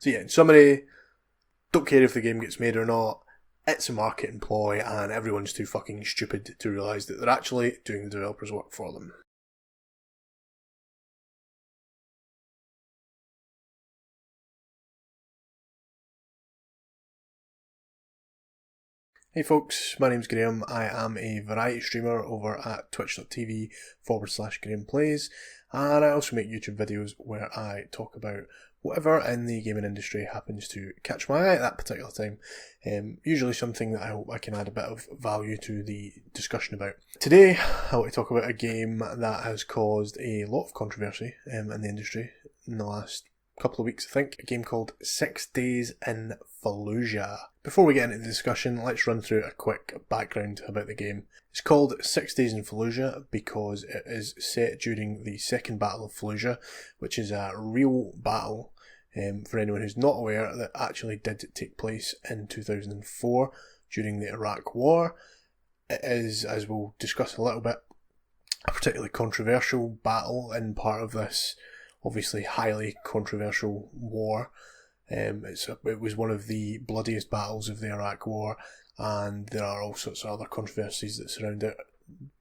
So yeah, in summary, don't care if the game gets made or not, it's a marketing ploy and everyone's too fucking stupid to realise that they're actually doing the developers' work for them. Hey folks, my name's Graham. I am a variety streamer over at twitch.tv/Graham Plays, and I also make YouTube videos where I talk about whatever in the gaming industry happens to catch my eye at that particular time. Usually something that I hope I can add a bit of value to the discussion about. Today, I want to talk about a game that has caused a lot of controversy in the industry in the last couple of weeks, I think. A game called 6 Days in Fallujah. Before we get into the discussion, let's run through a quick background about the game. It's called 6 Days in Fallujah because it is set during the Second Battle of Fallujah, which is a real battle, for anyone who's not aware, that actually did take place in 2004 during the Iraq War. It is, as we'll discuss a little bit, a particularly controversial battle in part of this obviously highly controversial war. It was one of the bloodiest battles of the Iraq War, and there are all sorts of other controversies that surround it,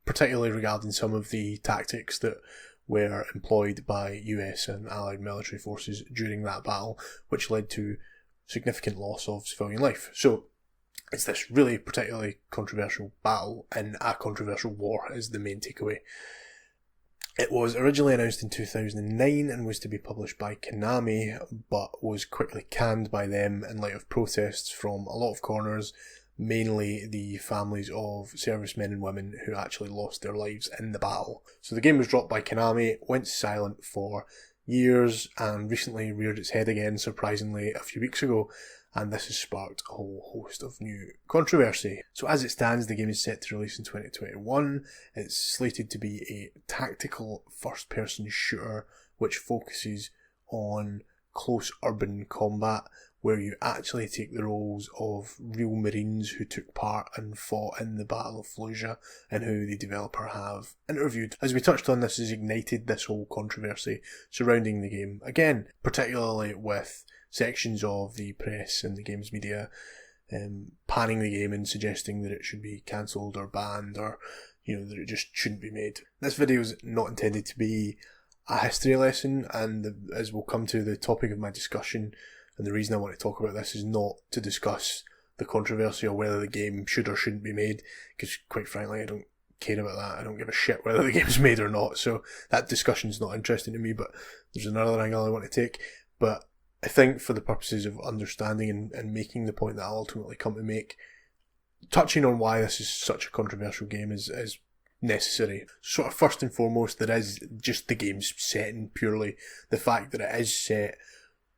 particularly regarding some of the tactics that were employed by US and Allied military forces during that battle, which led to significant loss of civilian life. So it's this really particularly controversial battle in a controversial war is the main takeaway. It was originally announced in 2009 and was to be published by Konami, but was quickly canned by them in light of protests from a lot of corners, mainly the families of servicemen and women who actually lost their lives in the battle. So the game was dropped by Konami, went silent for years, and recently reared its head again, surprisingly, a few weeks ago, and this has sparked a whole host of new controversy. So as it stands, the game is set to release in 2021. It's slated to be a tactical first-person shooter which focuses on close urban combat, where you actually take the roles of real Marines who took part and fought in the Battle of Fallujah and who the developer have interviewed. As we touched on, this has ignited this whole controversy surrounding the game, again, particularly with sections of the press and the games media panning the game and suggesting that it should be cancelled or banned, or that it just shouldn't be made. This video is not intended to be a history lesson, and as we'll come to the topic of my discussion, and the reason I want to talk about this is not to discuss the controversy or whether the game should or shouldn't be made, because quite frankly I don't care about that. I don't give a shit whether the game's made or not, so that discussion's not interesting to me. But there's another angle I want to take. But I think for the purposes of understanding and making the point that I'll ultimately come to make, touching on why this is such a controversial game is necessary. Sort of first and foremost, there is just the game's setting purely. The fact that it is set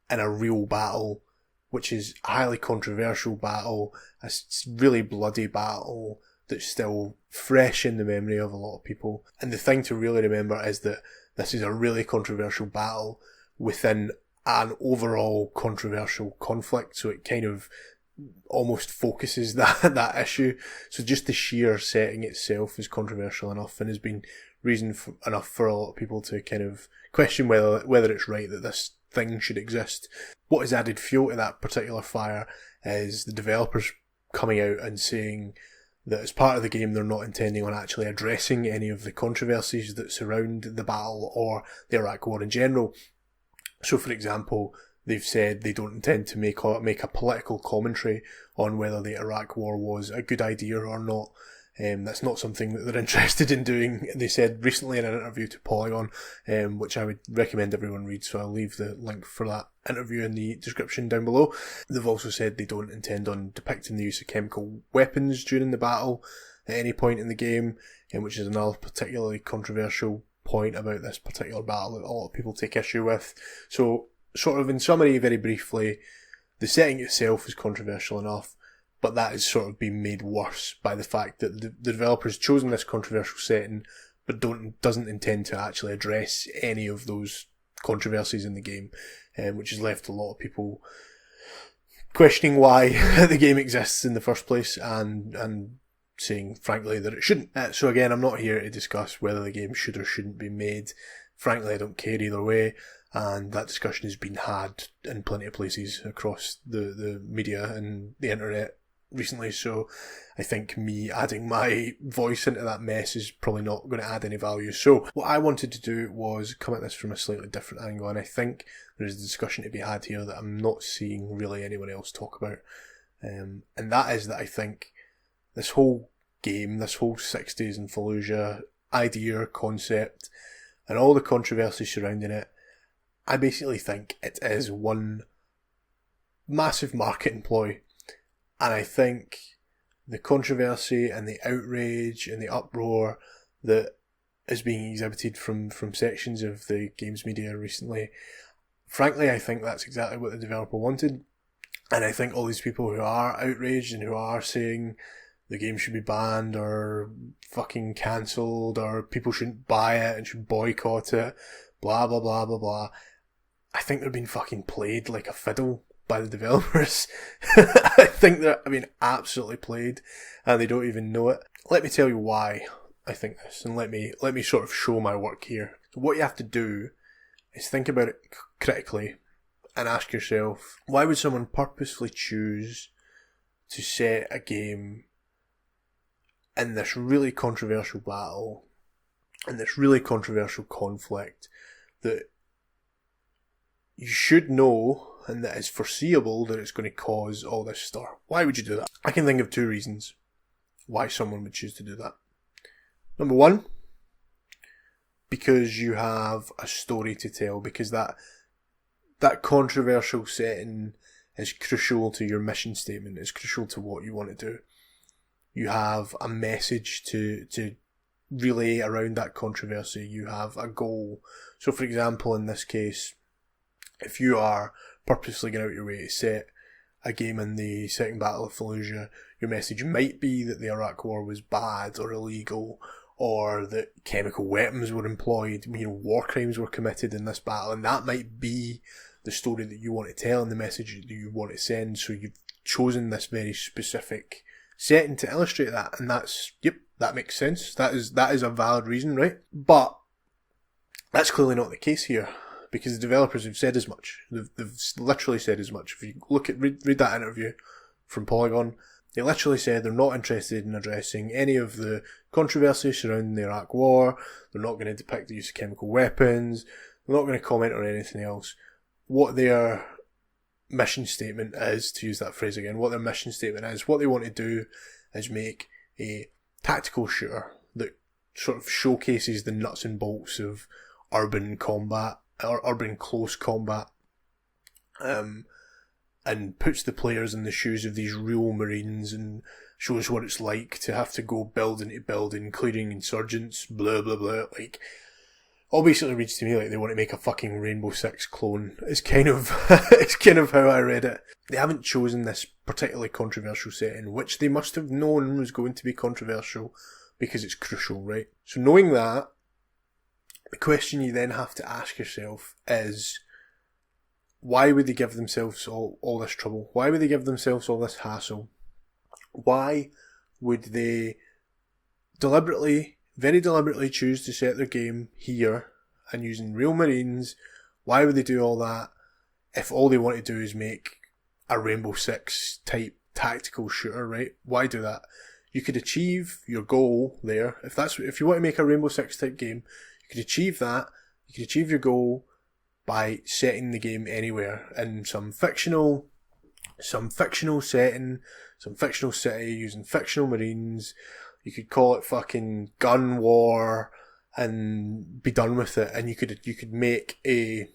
in a real battle, which is a highly controversial battle, a really bloody battle that's still fresh in the memory of a lot of people. And the thing to really remember is that this is a really controversial battle within an overall controversial conflict, so it kind of almost focuses that issue. So just the sheer setting itself is controversial enough and has been reason enough for a lot of people to kind of question whether it's right that this thing should exist. What has added fuel to that particular fire is the developers coming out and saying that as part of the game they're not intending on actually addressing any of the controversies that surround the battle or the Iraq War in general. So for example, they've said they don't intend to make a political commentary on whether the Iraq War was a good idea or not. That's not something that they're interested in doing. They said recently in an interview to Polygon, which I would recommend everyone read, so I'll leave the link for that interview in the description down below. They've also said they don't intend on depicting the use of chemical weapons during the battle at any point in the game, which is another particularly controversial point about this particular battle that a lot of people take issue with. So, sort of in summary, very briefly, the setting itself is controversial enough, but that has sort of been made worse by the fact that the developer's chosen this controversial setting, but doesn't intend to actually address any of those controversies in the game, which has left a lot of people questioning why the game exists in the first place, and saying, frankly, that it shouldn't. So again, I'm not here to discuss whether the game should or shouldn't be made. Frankly, I don't care either way. and that discussion has been had in plenty of places across the media and the internet recently, so I think me adding my voice into that mess is probably not going to add any value. So what I wanted to do was come at this from a slightly different angle, and I think there's a discussion to be had here that I'm not seeing really anyone else talk about, and that is that I think this whole game, this whole 6 days in Fallujah idea, concept, and all the controversy surrounding it, I basically think it is one massive marketing ploy. And I think the controversy and the outrage and the uproar that is being exhibited from sections of the games media recently, frankly, I think that's exactly what the developer wanted. And I think all these people who are outraged and who are saying the game should be banned or fucking cancelled or people shouldn't buy it and should boycott it, blah, blah, blah, blah, blah, I think they're being fucking played like a fiddle by the developers. I think they're being absolutely played and they don't even know it. Let me tell you why I think this, and let me sort of show my work here. So what you have to do is think about it critically and ask yourself, why would someone purposefully choose to set a game in this really controversial battle, in this really controversial conflict that you should know and that is foreseeable that it's going to cause all this stir? Why would you do that? I can think of 2 reasons why someone would choose to do that. Number 1, because you have a story to tell, because that controversial setting is crucial to your mission statement, is crucial to what you want to do. You have a message to relay around that controversy. You have a goal. So for example, in this case, if you are purposely going out your way to set a game in the Second Battle of Fallujah, your message might be that the Iraq War was bad or illegal, or that chemical weapons were employed, war crimes were committed in this battle, and that might be the story that you want to tell and the message that you want to send. So you've chosen this very specific setting to illustrate that, and that makes sense. That is a valid reason, right? But that's clearly not the case here, because the developers have said as much. They've literally said as much. If you read that interview from Polygon, they literally said they're not interested in addressing any of the controversy surrounding the Iraq War. They're not going to depict the use of chemical weapons. They're not going to comment on anything else. What their mission statement is, to use that phrase again, what what they want to do is make a tactical shooter that sort of showcases the nuts and bolts of urban combat, or urban close combat, and puts the players in the shoes of these real Marines and shows what it's like to have to go building to building, clearing insurgents, blah blah blah. Like, all basically reads to me like they want to make a fucking Rainbow Six clone. It's kind of how I read it. They haven't chosen this particularly controversial setting, which they must have known was going to be controversial because it's crucial, right? So knowing that, the question you then have to ask yourself is, why would they give themselves all this trouble? Why would they give themselves all this hassle? Why would they very deliberately choose to set their game here and using real Marines? Why would they do all that if all they want to do is make a Rainbow Six type tactical shooter, right? Why do that? You could achieve your goal there. If you want to make a Rainbow Six type game, you could achieve that. You could achieve your goal by setting the game anywhere in some fictional setting, some fictional city, using fictional Marines. You could call it fucking gun war and be done with it, and you could make a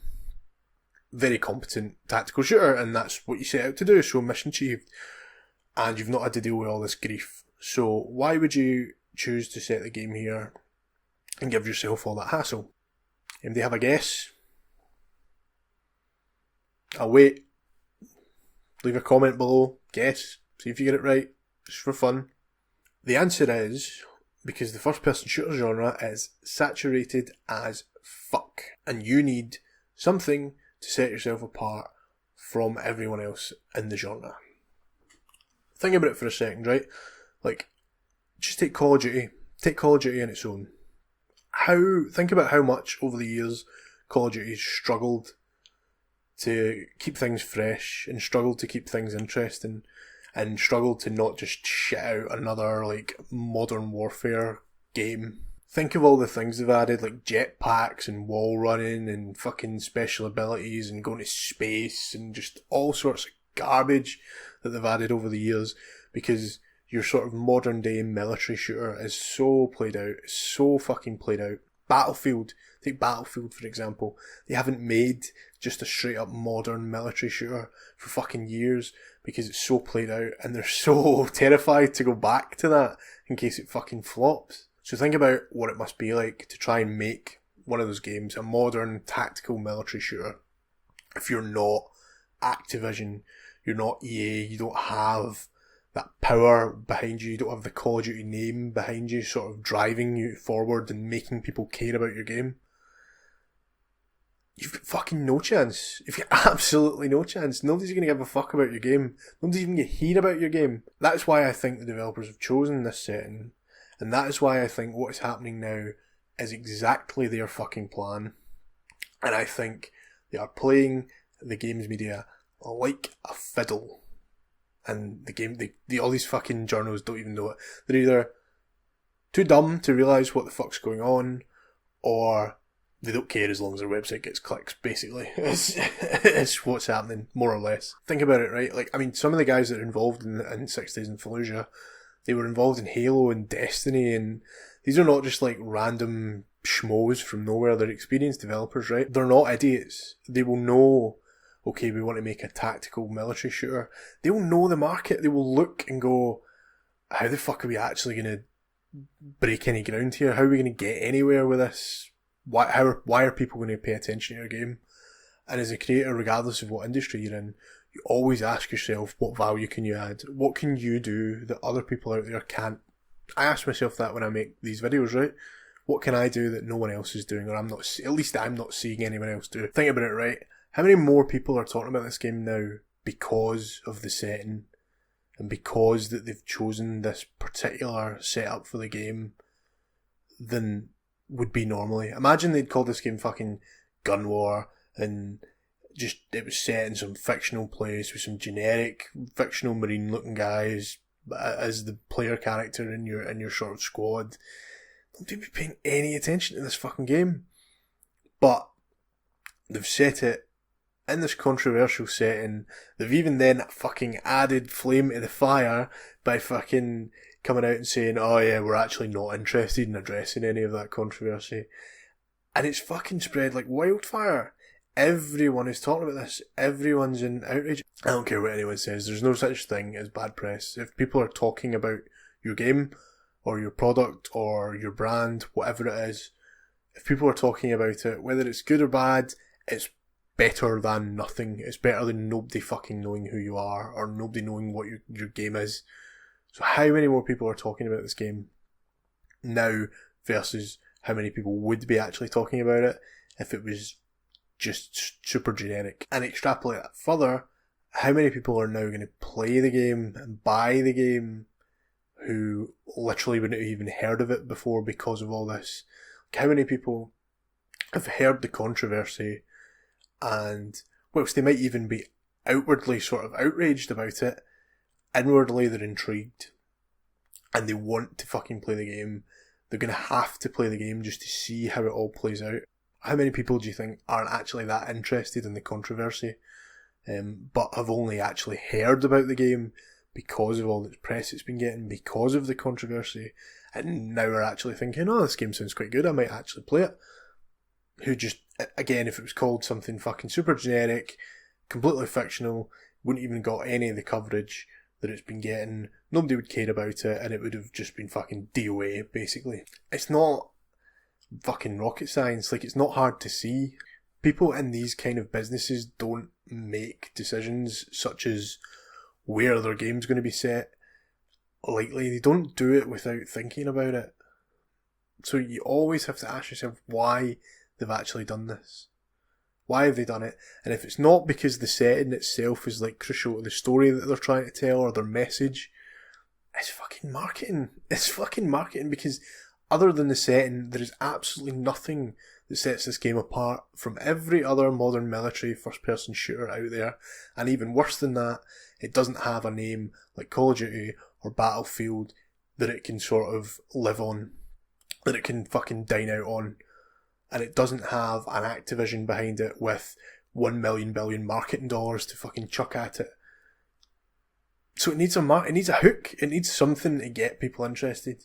very competent tactical shooter, and that's what you set out to do, so mission achieved. And you've not had to deal with all this grief. So why would you choose to set the game here and give yourself all that hassle? Anybody have a guess? I'll wait. Leave a comment below. Guess. See if you get it right. Just for fun. The answer is because the first person shooter genre is saturated as fuck. And you need something to set yourself apart from everyone else in the genre. Think about it for a second, right? Like, just take Call of Duty. Take Call of Duty on its own. Think about how much over the years Call of Duty struggled to keep things fresh and struggled to keep things interesting and struggled to not just shit out another like modern warfare game. Think of all the things they've added, like jetpacks and wall running and fucking special abilities and going to space and just all sorts of garbage that they've added over the years, because your sort of modern day military shooter is so played out, it's so fucking played out. Battlefield, take Battlefield for example, they haven't made just a straight up modern military shooter for fucking years because it's so played out and they're so terrified to go back to that in case it fucking flops. So think about what it must be like to try and make one of those games a modern tactical military shooter. If you're not Activision, you're not EA, you don't have that power behind you, you don't have the Call of Duty name behind you sort of driving you forward and making people care about your game, you've got fucking no chance. You've got absolutely no chance. Nobody's going to give a fuck about your game. Nobody's even going to hear about your game. That's why I think the developers have chosen this setting. And that is why I think what is happening now is exactly their fucking plan. And I think they are playing the games media like a fiddle. And the game, all these fucking journals don't even know it. They're either too dumb to realise what the fuck's going on, or they don't care as long as their website gets clicks, basically. It's what's happening, more or less. Think about it, right? Like, I mean, some of the guys that are involved in 6 Days in Fallujah, they were involved in Halo and Destiny, and these are not just like random schmoes from nowhere. They're experienced developers, right? They're not idiots. They will know, okay, we want to make a tactical military shooter. They will know the market. They will look and go, how the fuck are we actually going to break any ground here? How are we going to get anywhere with this? Why are people going to pay attention to your game? And as a creator, regardless of what industry you're in, you always ask yourself, what value can you add? What can you do that other people out there can't? I ask myself that when I make these videos, right? What can I do that no one else is doing, or at least I'm not seeing anyone else do? Think about it, right? How many more people are talking about this game now because of the setting and because that they've chosen this particular setup for the game than would be normally? Imagine they'd called this game fucking Gun War and just it was set in some fictional place with some generic fictional marine looking guys as the player character in your sort of squad. Nobody would be paying any attention to this fucking game. But they've set it in this controversial setting. They've even then fucking added flame to the fire by fucking coming out and saying, oh yeah, we're actually not interested in addressing any of that controversy. And it's fucking spread like wildfire. Everyone is talking about this. Everyone's in outrage. I don't care what anyone says. There's no such thing as bad press. If people are talking about your game or your product or your brand, whatever it is, if people are talking about it, whether it's good or bad, it's better than nothing. It's better than nobody fucking knowing who you are or nobody knowing what your game is. So how many more people are talking about this game now versus how many people would be actually talking about it if it was just super generic? And extrapolate that further, how many people are now going to play the game and buy the game who literally wouldn't have even heard of it before because of all this? Like, how many people have heard the controversy and whilst they might even be outwardly sort of outraged about it, inwardly they're intrigued and they want to fucking play the game. They're going to have to play the game just to see how it all plays out. How many people do you think aren't actually that interested in the controversy, but have only actually heard about the game because of all the press it's been getting, because of the controversy, and now are actually thinking, oh, this game sounds quite good, I might actually play it? Who just, again, if it was called something fucking super generic, completely fictional, wouldn't even got any of the coverage that it's been getting, nobody would care about it, and it would have just been fucking DOA, basically. It's not fucking rocket science. Like, it's not hard to see. People in these kind of businesses don't make decisions such as where their game's going to be set lightly. They don't do it without thinking about it. So you always have to ask yourself why they've actually done this. Why have they done it? And if it's not because the setting itself is like crucial to the story that they're trying to tell or their message, it's fucking marketing. It's fucking marketing, because other than the setting, there is absolutely nothing that sets this game apart from every other modern military first-person shooter out there. And even worse than that, it doesn't have a name like Call of Duty or Battlefield that it can sort of live on, that it can fucking dine out on. And it doesn't have an Activision behind it with 1 million billion marketing dollars to fucking chuck at it. So it needs a hook. It needs something to get people interested.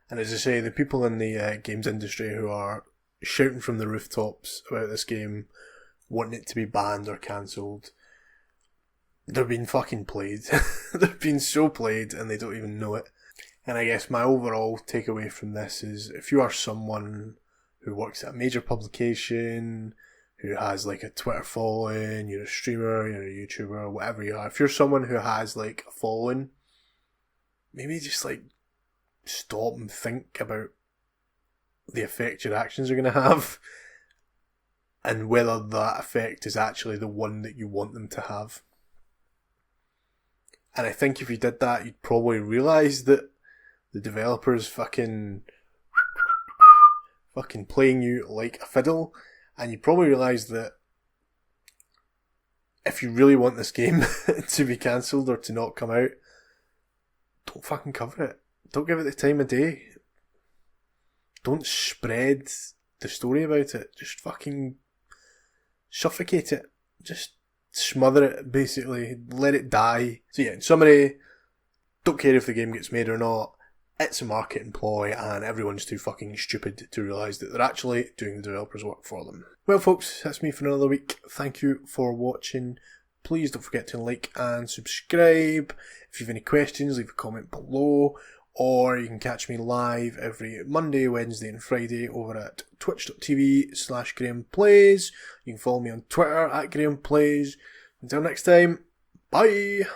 And as I say, the people in the games industry who are shouting from the rooftops about this game, wanting it to be banned or cancelled, they're being fucking played. They're being so played and they don't even know it. And I guess my overall takeaway from this is, if you are someone who works at a major publication, who has like a Twitter following, you're a streamer, you're a YouTuber, whatever you are, if you're someone who has like a following, maybe just like stop and think about the effect your actions are going to have and whether that effect is actually the one that you want them to have. And I think if you did that, you'd probably realise that the developers fucking playing you like a fiddle, and you probably realise that if you really want this game to be cancelled or to not come out, don't fucking cover it. Don't give it the time of day. Don't spread the story about it. Just fucking suffocate it. Just smother it, basically. Let it die. So yeah, in summary, don't care if the game gets made or not. It's a marketing ploy and everyone's too fucking stupid to realise that they're actually doing the developers' work for them. Well folks, that's me for another week. Thank you for watching. Please don't forget to like and subscribe. If you have any questions, leave a comment below. Or you can catch me live every Monday, Wednesday and Friday over at twitch.tv/GrahamPlays. You can follow me on Twitter at GrahamPlays. Until next time, bye!